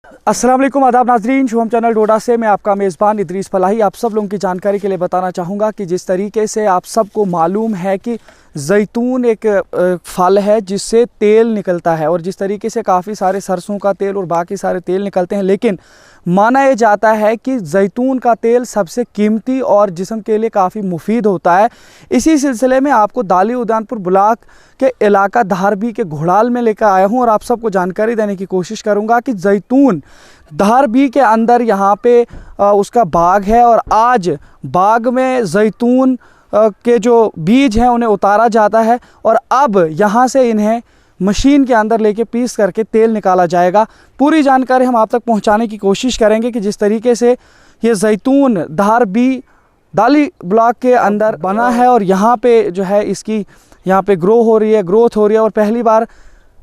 अस्सलाम वालेकुम, आदाब नाजरीन। शुभम चैनल डोडा से मैं आपका मेज़बान इदरीस फलाही आप सब लोगों की जानकारी के लिए बताना चाहूँगा कि जिस तरीके से आप सबको मालूम है कि ज़ैतून एक फल है जिससे तेल निकलता है, और जिस तरीके से काफ़ी सारे सरसों का तेल और बाकी सारे तेल निकलते हैं, लेकिन माना यह जाता है कि ज़ैतून का तेल सबसे कीमती और जिस्म के लिए काफ़ी मुफीद होता है। इसी सिलसिले में आपको दाली उदयनपुर ब्लॉक के इलाका धारबी के घोड़ाल में लेकर आया हूं और आप सबको जानकारी देने की कोशिश करूंगा कि ज़ैतून धारबी के अंदर यहाँ पे उसका बाग है, और आज बाग में ज़ैतून के जो बीज हैं उन्हें उतारा जाता है और अब यहाँ से इन्हें मशीन के अंदर लेके पीस करके तेल निकाला जाएगा। पूरी जानकारी हम आप तक पहुँचाने की कोशिश करेंगे कि जिस तरीके से ये ज़ैतून धारबी दाली ब्लॉक के अंदर बना है और यहाँ पे जो है इसकी यहाँ पे ग्रोथ हो रही है, और पहली बार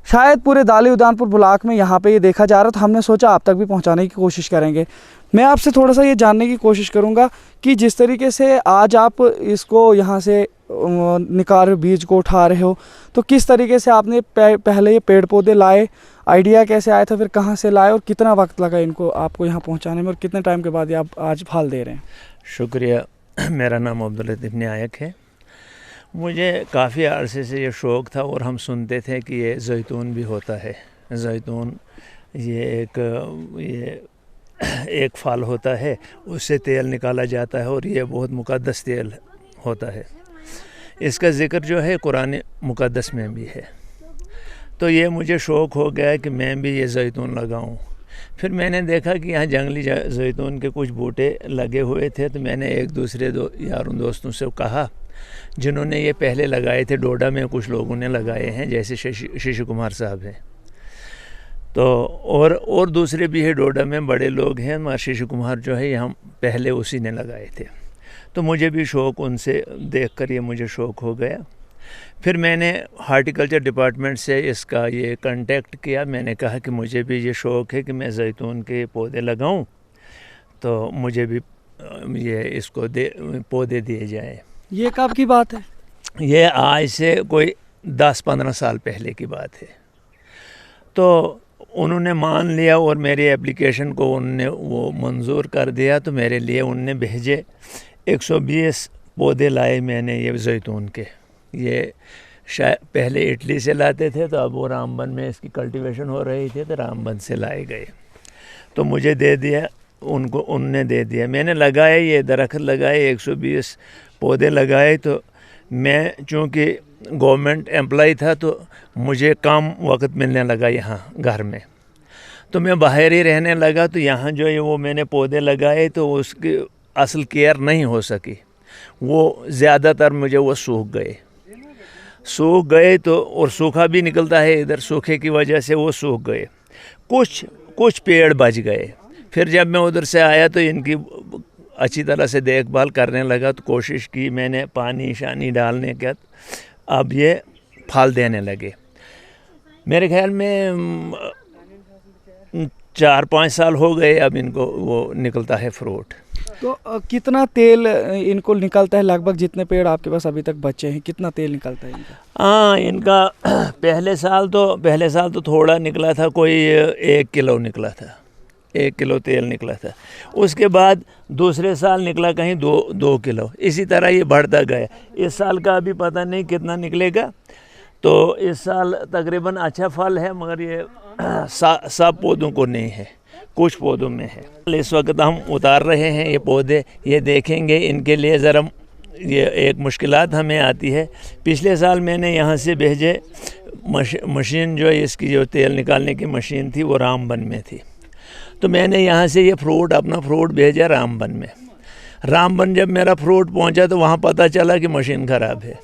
शायद पूरे दाली उदयनपुर ब्लॉक में यहाँ पे ये देखा जा रहा, तो हमने सोचा आप तक भी पहुँचाने की कोशिश करेंगे। मैं आपसे थोड़ा सा ये जानने की कोशिश करूँगा कि जिस तरीके से आज आप इसको यहाँ से निकाल बीज को उठा रहे हो, तो किस तरीके से आपने पहले ये पेड़ पौधे लाए, आइडिया कैसे आया था, फिर कहाँ से लाए और कितना वक्त लगा इनको आपको यहाँ पहुँचाने में, और कितने टाइम के बाद ये आप आज फल दे रहे हैं? शुक्रिया। मेरा नाम अब्दुल लतीफ़ नायक है। मुझे काफ़ी अरसे से ये शौक़ था और हम सुनते थे कि ये ज़ैतून भी होता है। ज़ैतून ये एक फल होता है, उससे तेल निकाला जाता है और ये बहुत मुक़द्दस तेल होता है। इसका ज़िक्र जो है कुरान मुक़द्दस में भी है। तो ये मुझे शौक़ हो गया कि मैं भी ये ज़ैतून लगाऊं। फिर मैंने देखा कि यहाँ जंगली ज़ैतून के कुछ बूटे लगे हुए थे, तो मैंने एक दूसरे यारों दोस्तों से कहा जिन्होंने ये पहले लगाए थे। डोडा में कुछ लोगों ने लगाए हैं, जैसे शिशु कुमार साहब हैं, तो और दूसरे भी है डोडा में बड़े लोग हैं, मगर शिशु कुमार जो है यहाँ पहले उसी ने लगाए थे। तो मुझे भी शौक़, उनसे देखकर ये मुझे शौक़ हो गया। फिर मैंने हार्टिकल्चर डिपार्टमेंट से इसका ये कांटेक्ट किया। मैंने कहा कि मुझे भी ये शौक़ है कि मैं ज़ैतून के पौधे लगाऊं, तो मुझे भी ये इसको पौधे दिए जाए। ये कब की बात है? ये आज से कोई 10-15 साल पहले की बात है। तो उन्होंने मान लिया और मेरी एप्लीकेशन को उन्होंने वो मंजूर कर दिया। तो मेरे लिए उनने भेजे 120 पौधे लाए मैंने ये ज़ैतून के। ये शायद पहले इटली से लाते थे, तो अब वो रामबन में इसकी कल्टीवेशन हो रही थी, तो रामबन से लाए गए। तो मुझे दे दिया, उनको उनने दे दिया। मैंने लगाए, ये दरख्त लगाए, 120 पौधे लगाए। तो मैं चूँकि गवर्नमेंट एम्प्लॉय था, तो मुझे कम वक्त मिलने लगा यहाँ घर में, तो मैं बाहर ही रहने लगा। तो यहाँ जो है वो मैंने पौधे लगाए, तो उसकी असल केयर नहीं हो सकी। वो ज़्यादातर मुझे वो सूख गए तो, और सूखा भी निकलता है इधर, सूखे की वजह से वो सूख गए। कुछ पेड़ बच गए। फिर जब मैं उधर से आया तो इनकी अच्छी तरह से देखभाल करने लगा, तो कोशिश की मैंने पानी शानी डालने के, अब ये फल देने लगे। मेरे ख्याल में 4-5 साल हो गए अब इनको वो निकलता है फ्रूट। तो कितना तेल इनको निकलता है लगभग, जितने पेड़ आपके पास अभी तक बचे हैं, कितना तेल निकलता है इनका? हाँ, इनका पहले साल तो थोड़ा निकला था, कोई 1 किलो निकला था, 1 किलो तेल निकला था। उसके बाद दूसरे साल निकला कहीं 2 किलो। इसी तरह ये बढ़ता गया। इस साल का अभी पता नहीं कितना निकलेगा। तो इस साल तकरीबन अच्छा फल है, मगर ये सब पौधों को नहीं है, कुछ पौधों में है। इस वक्त हम उतार रहे हैं ये पौधे, ये देखेंगे। इनके लिए ज़रा ये एक मुश्किलात हमें आती है। पिछले साल मैंने यहाँ से भेजे मशीन, जो इसकी जो तेल निकालने की मशीन थी वो रामबन में थी। तो मैंने यहाँ से ये अपना फ्रूट भेजा रामबन में। रामबन जब मेरा फ्रूट पहुँचा तो वहाँ पता चला कि मशीन ख़राब है,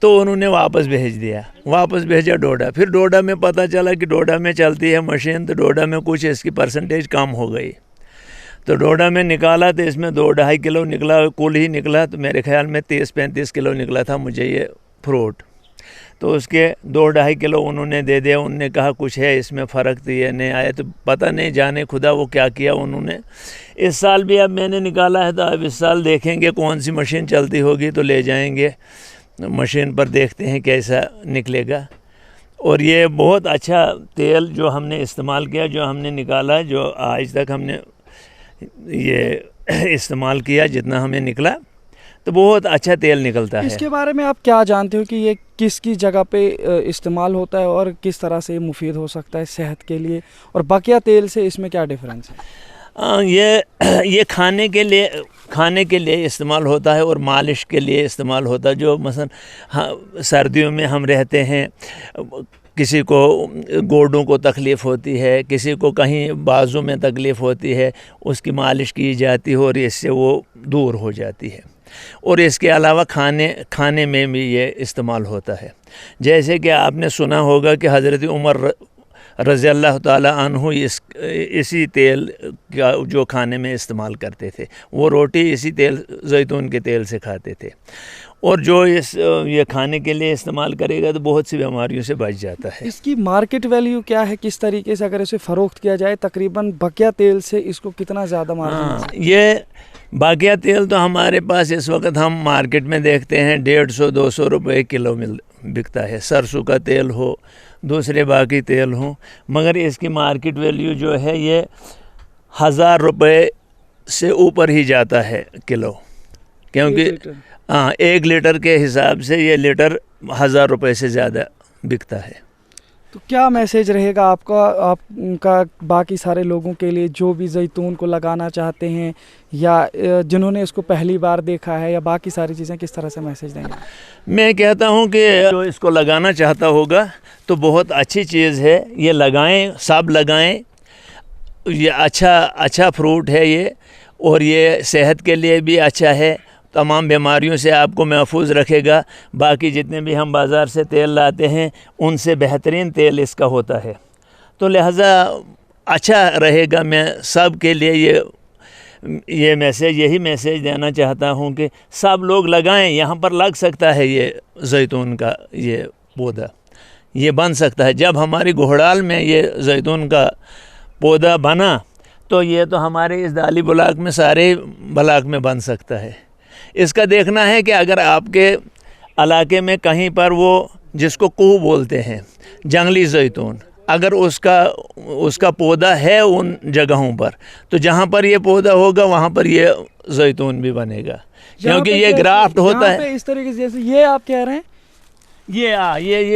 तो उन्होंने वापस भेजा डोडा। फिर डोडा में पता चला कि डोडा में चलती है मशीन, तो डोडा में कुछ इसकी परसेंटेज कम हो गई। तो डोडा में निकाला तो इसमें 2-2.5 किलो निकला, कुल ही निकला। तो मेरे ख्याल में 30-35 किलो निकला था मुझे ये फ्रूट। तो उसके 2-2.5 किलो उन्होंने दे दिया। उन्होंने कहा कुछ है इसमें फ़र्क, तो ये नहीं आया। तो पता नहीं, जाने खुदा वो क्या किया उन्होंने। इस साल भी अब मैंने निकाला है, तो अब इस साल देखेंगे कौन सी मशीन चलती होगी तो ले जाएंगे मशीन पर, देखते हैं कैसा निकलेगा। और ये बहुत अच्छा तेल जो हमने इस्तेमाल किया, जो हमने निकाला, जो आज तक हमने ये इस्तेमाल किया, जितना हमें निकला तो बहुत अच्छा तेल निकलता है। इसके बारे में आप क्या जानते हो कि ये किस किस जगह पे इस्तेमाल होता है और किस तरह से मुफीद हो सकता है सेहत के लिए, और बकिया तेल से इसमें क्या डिफरेंस है? ये खाने के लिए इस्तेमाल होता है और मालिश के लिए इस्तेमाल होता है। जो मसलन सर्दियों में हम रहते हैं, किसी को गोडों को तकलीफ़ होती है, किसी को कहीं बाजू में तकलीफ़ होती है, उसकी मालिश की जाती है और इससे वो दूर हो जाती है। और इसके अलावा खाने में भी ये इस्तेमाल होता है। जैसे कि आपने सुना होगा कि हज़रत उमर रज़ी अल्लाह ताला अन्हु इसी तेल का जो खाने में इस्तेमाल करते थे, वो रोटी इसी तेल जैतून के तेल से खाते थे। और जो ये खाने के लिए इस्तेमाल करेगा तो बहुत सी बीमारियों से बच जाता है। इसकी मार्केट वैल्यू क्या है, किस तरीके से अगर इसे फ़रोख्त किया जाए, तकरीबन बकिया तेल से इसको कितना ज़्यादा मार्जिन? ये बकिया तेल तो हमारे पास इस वक्त हम मार्केट में देखते हैं 150-200 रुपये किलो बिकता है। सरसों का तेल हो, दूसरे बाकी तेल हो, मगर इसकी मार्केट वैल्यू जो है ये 1000 रुपये से ऊपर ही जाता है किलो, क्योंकि 1 लीटर के हिसाब से ये लीटर 1000 रुपये से ज़्यादा बिकता है। तो क्या मैसेज रहेगा आपका बाकी सारे लोगों के लिए जो भी जैतून को लगाना चाहते हैं या जिन्होंने इसको पहली बार देखा है, या बाकी सारी चीज़ें किस तरह से मैसेज देंगे? मैं कहता हूं कि जो इसको लगाना चाहता होगा तो बहुत अच्छी चीज़ है, ये लगाएं, सब लगाएं। ये अच्छा फ्रूट है ये, और ये सेहत के लिए भी अच्छा है, तमाम बीमारियों से आपको महफूज रखेगा। बाकी जितने भी हम बाज़ार से तेल लाते हैं उनसे बेहतरीन तेल इसका होता है, तो लिहाजा अच्छा रहेगा। मैं सब के लिए यही मैसेज देना चाहता हूँ कि सब लोग लगाएं। यहाँ पर लग सकता है ये जैतून का ये पौधा, ये बन सकता है। जब हमारी घोड़ाल में ये जैतून का पौधा बना तो ये तो हमारे इस दाली ब्लॉक में सारे ब्लॉक में बन सकता है। इसका देखना है कि अगर आपके इलाके में कहीं पर वो जिसको कूह बोलते हैं, जंगली जैतून, अगर उसका पौधा है उन जगहों पर, तो जहाँ पर ये पौधा होगा वहाँ पर ये जैतून भी बनेगा, क्योंकि ये ग्राफ्ट होता है। इस तरीके से जैसे ये आप कह रहे हैं,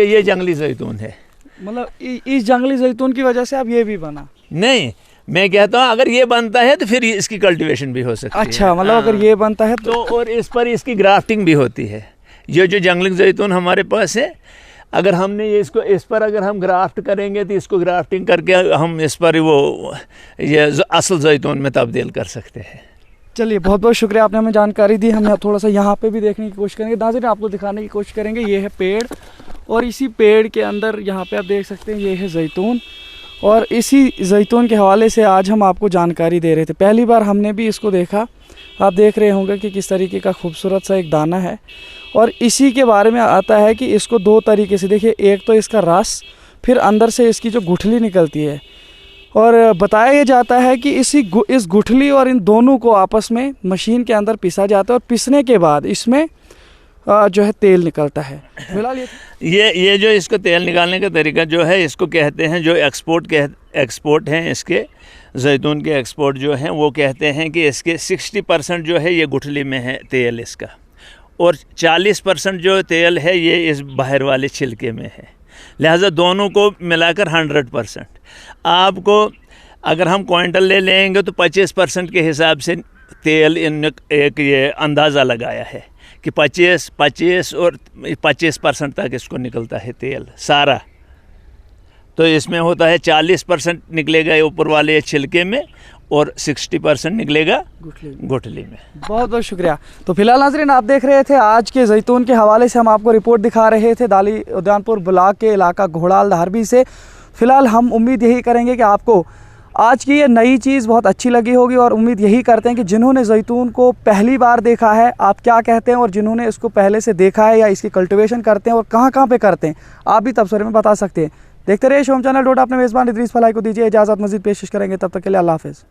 ये जंगली जैतून है। मतलब इस जंगली जैतून की वजह से अब ये भी बना? नहीं, मैं कहता हूँ अगर ये बनता है तो फिर इसकी कल्टीवेशन भी हो सकती है। अच्छा, मतलब अगर ये बनता है तो और इस पर इसकी ग्राफ्टिंग भी होती है। ये जो जंगली जैतून हमारे पास है, अगर हमने ये इस पर अगर हम ग्राफ्ट करेंगे तो इसको ग्राफ्टिंग करके हम इस पर ये असल जैतून में तब्दील कर सकते हैं। चलिए, बहुत बहुत शुक्रिया, आपने हमें जानकारी दी। हम थोड़ा सा यहाँ पे भी देखने की कोशिश करेंगे। नाज़रीन, आपको दिखाने की कोशिश करेंगे। ये है पेड़, और इसी पेड़ के अंदर यहाँ पे आप देख सकते हैं ये है जैतून, और इसी जैतून के हवाले से आज हम आपको जानकारी दे रहे थे। पहली बार हमने भी इसको देखा। आप देख रहे होंगे कि किस तरीके का खूबसूरत सा एक दाना है, और इसी के बारे में आता है कि इसको 2 तरीके से देखिए, एक तो इसका रस, फिर अंदर से इसकी जो गुठली निकलती है, और बताया जाता है कि इस गुठली और इन दोनों को आपस में मशीन के अंदर पिसा जाता है, और पिसने के बाद इसमें जो है तेल निकलता है। फिलहाल ये जो इसको तेल निकालने का तरीका जो है, इसको कहते हैं, जो एक्सपोर्ट हैं इसके जैतून के एक्सपोर्ट जो हैं, वो कहते हैं कि इसके 60% जो है ये गुठली में है तेल इसका, और 40% जो तेल है ये इस बाहर वाले छिलके में है। लिहाजा दोनों को मिलाकर 100%। आपको अगर हम क्विंटल ले लेंगे तो 25% के हिसाब से तेल इन एक ये अंदाज़ा लगाया है कि 25 और 25% तक इसको निकलता है तेल सारा। तो इसमें होता है 40% निकलेगा ऊपर वाले छिलके में, और 60% निकलेगा गुठली में। बहुत बहुत शुक्रिया। तो फिलहाल नाज़रीन, आप देख रहे थे आज के जैतून के हवाले से हम आपको रिपोर्ट दिखा रहे थे दाली उद्यानपुर ब्लॉक के इलाका घोड़ाल धारबी से। फ़िलहाल हम उम्मीद यही करेंगे कि आपको आज की ये नई चीज़ बहुत अच्छी लगी होगी, और उम्मीद यही करते हैं कि जिन्होंने जैतून को पहली बार देखा है, आप क्या कहते हैं, और जिन्होंने इसको पहले से देखा है या इसकी कल्टीवेशन करते हैं और कहाँ पे करते हैं, आप भी तबसरे में बता सकते हैं। देखते रहिए शोम चैनल डोडा। अपने मेज़बान इदरीस फलाही को दीजिए इजाज़त, मज़ीद पेशिश करेंगे। तब तक के लिए अल्लाह हाफ़िज़।